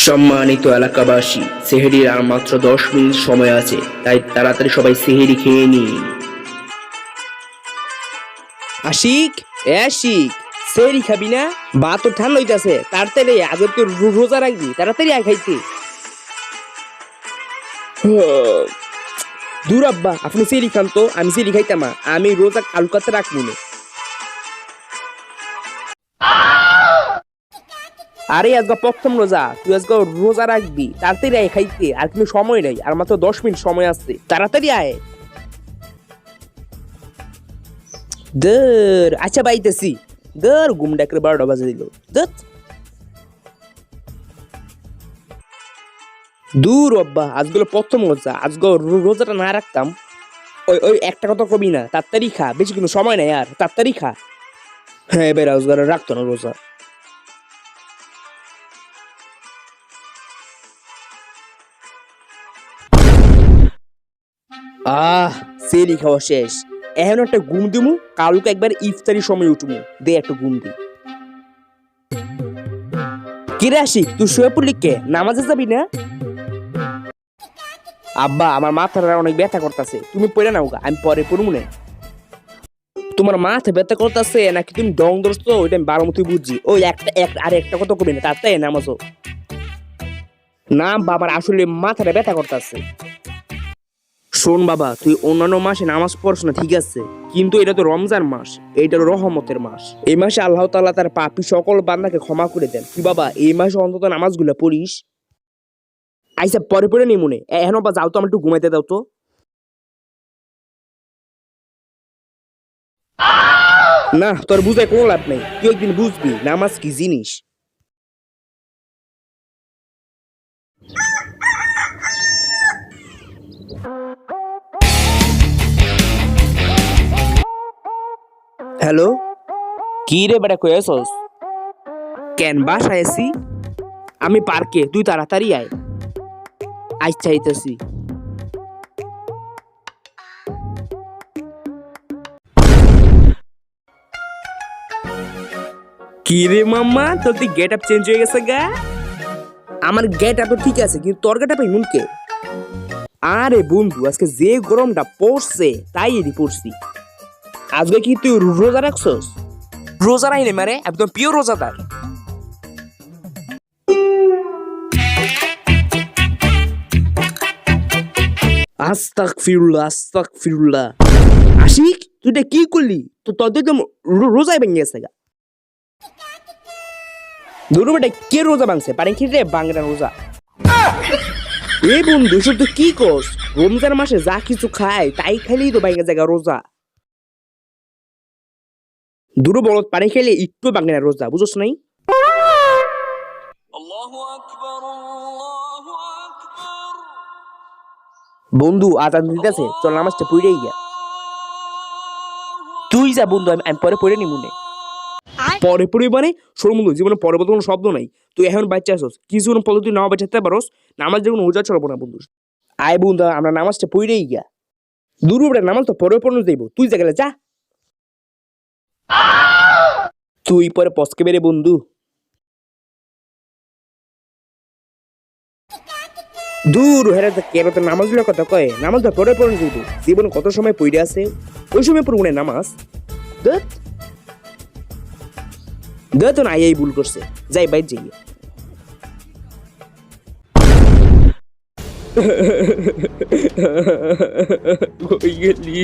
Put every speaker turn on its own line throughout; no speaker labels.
সম্মানিত এলাকাবাসী, সেহরির আর মাত্র 10 মিনিট সময় আছে, তাই তাড়াতাড়ি সবাই সেহরি খেয়ে নিন।
আশিক, আশিক, সেরি খাবি না? বা তো ঠান্ডা হইতাছে, তাড়াতাড়ি আগে তো রোজা রাখবি, তাড়াতাড়ি আয় খাইতে। দূর আব্বা, আপনি সেরি খান তো, আমি সেরি খাইতাম না, আমি রোজা কালকাতে রাখবো না। আরে আজকে প্রথম রোজা, তুই আজকে রোজা রাখবি, তাড়াতাড়ি আয় খাইতে, আর কিন্তু সময় নাই, আর মাত্র 10 মিনিট সময় আছে, তাড়াতাড়ি আয়। দর আচ্ছা বাইতেছি, দর ঘুম ডাকরে 12টা বাজে দিল। দূর আব্বা, আজগুলো প্রথম রোজা, আজকে রোজাটা না রাখতাম। ওই ওই একটা কথা কবি না, তাড়াতাড়ি খা, বেশি কিন্তু সময় নাই আর, তাড়াতাড়ি খা। হ্যাঁ এবার আজকে রাখতো না রোজা। সেরি খাওয়া শেষ, এখন একটা ঘুম দিমু, কালকে একবার ইফতারির সময় উঠবো, দে একটা ঘুম দি। কিরে আশিক, তুই শুয়ে পড়লি কে? নামাজে যাবি না? আব্বা আমার মাথাটা অনেক ব্যথা করতেছে, তুমি পড়ে নাও গা, আমি পরে পড়বো না। তোমার মাথা ব্যথা করতেছে নাকি তুমি ডং ধরছো, ওইটা আমি ভালো মতোই বুঝছি। ওই একটা কথা কবি না, তাড়াতাড়ি নামাজো। না বাবার আসলে মাথাটা ব্যথা করতেছে। শোন বাবা, তুই অন্যান্য মাসে নামাজ পড়ছ না ঠিক আছে, কিন্তু এটা তো রমজান মাস, এইটা রহমতের মাস। এই মাসে আল্লাহ তাআলা তার পাপী সকল বান্দাকে ক্ষমা করে দেন। তুই বাবা এই মাসে অন্তত নামাজগুলো পড়িস। আইসা পরে পরে নি মনে, এখন বা যাও তো, আমার একটু ঘুমাইতে দাও তো। না তোর বুঝায় কোনো লাভ নেই, তুই একদিন বুঝবি নামাজ কি জিনিস। হ্যালো, কি রে বেটা, কই আছস? কেন বাসায় আছি, আমি পার্কে, তুই তাড়াতাড়ি আয়। আচ্ছা আইতাছি। কি রে মাম্মা, তোর তুই গেট আপ চেঞ্জ হয়ে গেছে গা? আমার গেট আপ তো ঠিক আছে, কিন্তু তোর গেট আপ এমন কে? আরে বন্ধু, আজকে যে গরমটা পড়ছে তাই এদি পড়ছি। আজকে কি তুই রোজা রাখছস? রোজা রাইলে মারে, একদম পিওর রোজাদার। আস্তাগফিরুল্লাহ, আস্তাগফিরুল্লাহ। আশিক, তুই এটা কি করলি? তো তোদের তো রোজাই ভেঙে গেছে গা। ধরু বেটা, কে রোজা ভাঙছে? পানি খেতে ভাঙে না রোজা। এই বন্ধু সব তুই কি করস? রমজান মাসে যা কিছু খায় তাই খাইলেই তো ভাঙে জায়গা রোজা। দুটো বলত পানি খেলে একটু ভাঙে না রোজা, বুঝছ নাই? বন্ধু আজান দিতেছে, চল নামাজটা পড়েই গিয়া। তুই যা বন্ধু, আমি পরে পড়ে নি মনে। পরে পড়ি মানে শোন বন্ধু, জীবনে পরে বলতে কোনো শব্দ নাই। তুই এখন বাচ্চা আসস, কিছু কোনো পদ্ধতি নাও বাঁচাতে পারস, নামাজ যেমন ওজা চলবো না বন্ধু। আয় বন্ধু, আমরা নামাজটা পড়েই গিয়া। দূর নামাজ তো পরে পড়ে যাইব, তুই যা গেলে যা। তুই পরে পস্কে বেরে বন্ধু। দূর হেরে কেন তো নামাজগুলোর কথা কয়, নামাজ তো পরে পড়ে যাইব, জীবন কত সময় পড়ে আছে, ওই সময় পড়বো না নামাজ। তো না এই ভুল করছে, যাই বাইর যাই। কই গেলি?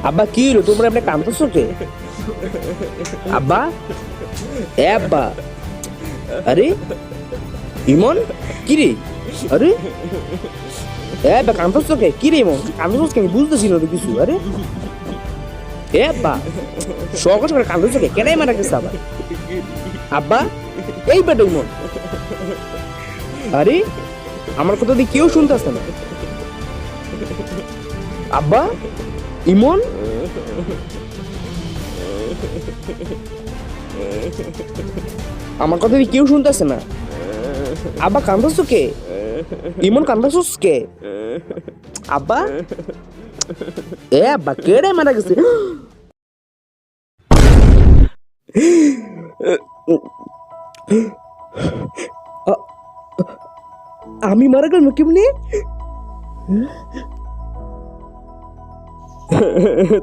আব্বা কি হলো, তোমরা আপনি কাঁদতেছো কে? আব্বা, এ আব্বা, আরে ইমন, কি রে? আরে এ বা কাঁদতেছো কে? কি রে ইমন, কাঁদতেছো কে? আমি বুঝতেছি না তো কিছু। আরে এ আব্বা, সকাল সকাল কাঁদতেছো কে? কেনাই মারা গেছে আবার? আব্বা, এই বেটা ইমন। আরে আমার কথা দিয়ে কেউ শুনতেছে না। আব্বা, ইমন, আমার কথা দিয়ে কেউ শুনতেছে না। আব্বা কান্দছো কে? ইমন কান্দছোস কে? আব্বা এ আব্বা কেড়ে মারা গেছে আ- আমি মারা গেলাম কেমনি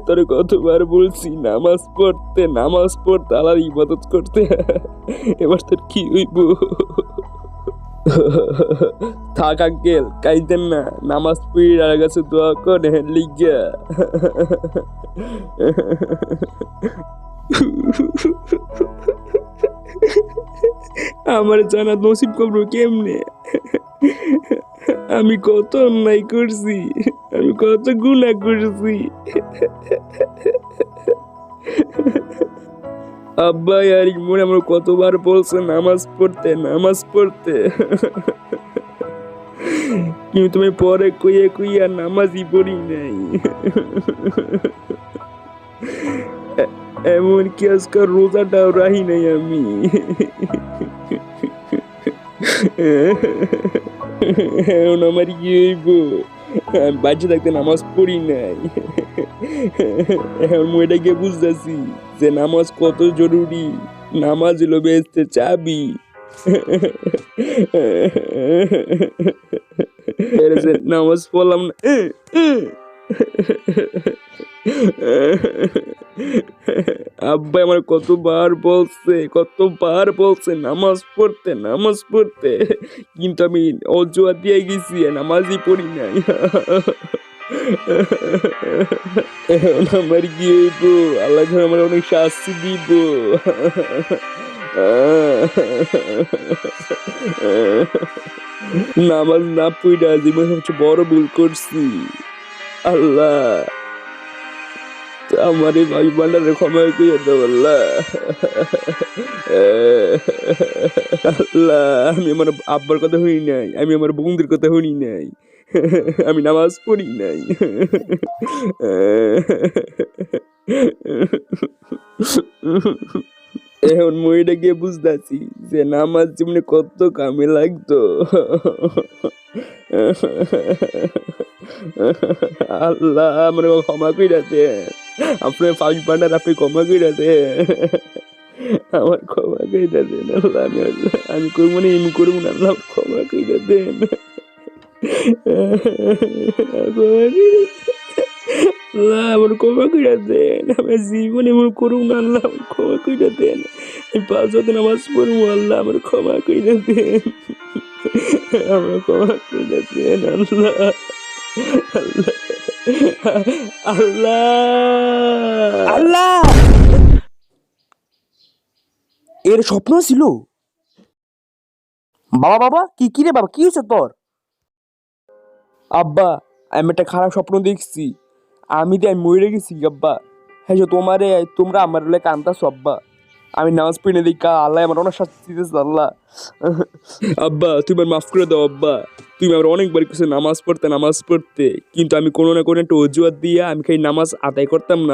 তোর কতবার বলছি নামাজ পড়তে আল্লাহর ইবাদত করতে এবার তোর কি হইব থাক আঙ্কেল কাইদেন না নামাজ পড়ি আর কাছে দোয়া করে লিগা আমার জানা নসিব করবো কেমনে আমি কত অন্যায় করছি আমি কত গুনাহ করছি আব্বা আর মনে আমার কতবার বলছে নামাজ পড়তে কিন্তু তুমি পরে কইয়া নামাজই পড়ি নাই এমনকি আজকাল রোজাটাও রাহি নাই আমি এখন আমার কি হইব আমি বাচ্চা থাকতে নামাজ পড়ি নাই এখন মই এটা গিয়ে বুঝতেছি যে নামাজ কত জরুরি নামাজ হলো বেহেস্তের চাবি নামাজ পড়লাম না আব্বা আমার কতবার বলছে নামাজ পড়তে কিন্তু আমি অজুহাত দিয়ে গেছি নামাজই পড়ি নাই এখন আমার কি হইব আল্লাহ আমার অনেক শাস্তি দিব নামাজ না পড়া জীবন সবচেয়ে বড় ভুল করছি আল্লাহ আমার এই ভাই বান্ডারে ক্ষমা করে দাও আল্লাহ আল্লাহ আমি আমার আব্বার কথা শুনি নাই আমি আমার বন্ধুর কথা শুনি নাই আমি নামাজ পড়ি নাই এখন মইটা গিয়ে বুঝতেছি যে নামাজ জীবনে কত কামে লাগতো আল্লাহ আমার ক্ষমা কইরা দেন আপনার ফার্স্ট বান্ডার আপনি ক্ষমা কইরা দেন আমার ক্ষমা কইরা দেন আল্লাহ আমি করবো না এমনি করবো না আল্লাহ ক্ষমা কইরা দেন আল্লাহ আমার ক্ষমা কইরা দেন আমার জীবন এমন করুন না আল্লাহ আমার ক্ষমা কইরা দেন আমি 5 ওয়াক্ত নামাজ পড়বো আল্লাহ আমার ক্ষমা কইরা দেন আমার ক্ষমা কইরা দেন আল্লাহ আল্লাহ আল্লাহ এর স্বপ্ন ছিল বাবা কি রে বাবা কি হয়েছে তোর আব্বা আমি একটা খারাপ স্বপ্ন দেখছি আমি মরে গেছি আব্বা হ্যাঁ তোমরা আমার কান্দাছো আব্বা আমি নামাজ পড়ে দেখা আল্লাহ আমার অনেক শাস্তি দিতেছে আল্লাহ আব্বা তুমি আমার মাফ করে দাও আব্বা তুমি আমার অনেকবার কিছু নামাজ পড়তে কিন্তু আমি কোনো না কোনো একটা অজুহাত দিয়ে আমি খাই নামাজ আদায় করতাম না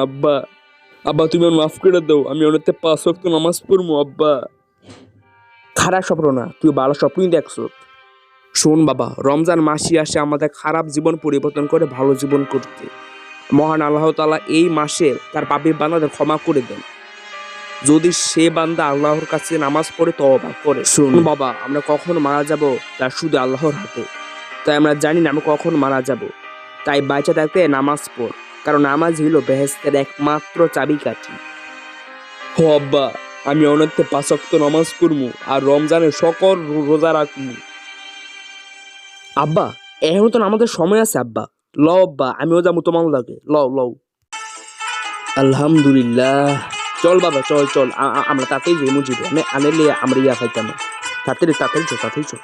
আব্বা তুমি আমার মাফ করে দাও আমি অনেকটা 5 ওয়াক্ত নামাজ পড়বো আব্বা খারাপ স্বপ্ন না তুই ভালো স্বপ্নই দেখছো শোন বাবা রমজান মাসই আসে আমাদের খারাপ জীবন পরিবর্তন করে ভালো জীবন করতে মহান আল্লাহ তাআলা এই মাসে তার পাপী বান্দাদের ক্ষমা করে দেন যদি সে বান্দা আল্লাহর কাছে নামাজ পড়ে তওবা করে শোন বাবা আমরা কখন মারা যাব তা শুধু আল্লাহর হাতে তাই আমরা জানি না আমরা কখন মারা যাব তাই বাঁচা থাকতে নামাজ পড় কারণ নামাজ হলো বেহেশতের একমাত্র চাবিকাঠি ও আব্বা আমি অনন্তে 5 ওয়াক্ত নামাজ পড়বো আর রমজানের সকল রোজা রাখবো আব্বা এখন তো আমাদের সময় আছে আব্বা লও আব্বা আমিও যাবো তোমার লাগে লও আলহামদুলিল্লাহ চল বাবা চল আমরা তাতেই যাই মুজিব আনেলে আমরা ইয়া খাইতাম তাড়াতাড়ি চল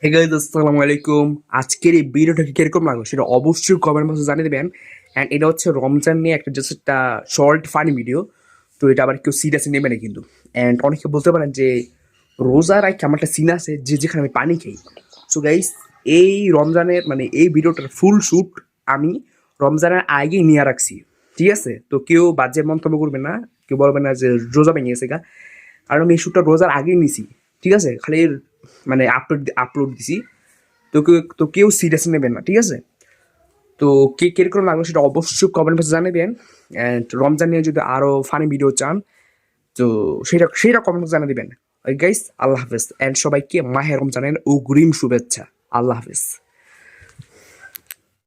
হে গাইস আসসালামু আলাইকুম আজকের এই ভিডিওটা কিরকম লাগলো সেটা অবশ্যই কমেন্ট বক্সে জানিয়ে দেবেন এন্ড এটা হচ্ছে রমজান নিয়ে একটা জাস্ট একটা শর্ট ফানি ভিডিও তো এটা আবার কেউ সিরিয়াসলি নেবে না কিন্তু এন্ড অনেকে বলতে পারেন যে রোজার আগে আমার একটা সিন আছে যেখানে আমি পানি খাই সো গাইস এই রমজানের মানে এই ভিডিওটার ফুল শুট আমি রমজানের আগে নিয়ে রাখছি ঠিক আছে তো কেউ বাজে মন্তব্য করবে না কেউ বলবে না যে রোজা ভেঙে গেছে গা কারণ আমি এই শ্যুটটা রোজার আগেই নিছি, ঠিক আছে, খালি মানে আপলোড দিছি, তো কেউ সিরিয়াস নেবেন না, ঠিক আছে। তো কে কিরকম লাগলো সেটা অবশ্যই কমেন্ট বক্সে জানাবেন। অ্যান্ড রমজান নিয়ে যদি আরও ফানি ভিডিও চান তো সেটা কমেন্ট বক্সে জানিয়ে দেবেন। গাইস, আল্লাহ হাফেজ, অ্যান্ড সবাইকে মাহে রমজানের অগ্রিম শুভেচ্ছা। আল্লাহ হাফেজ।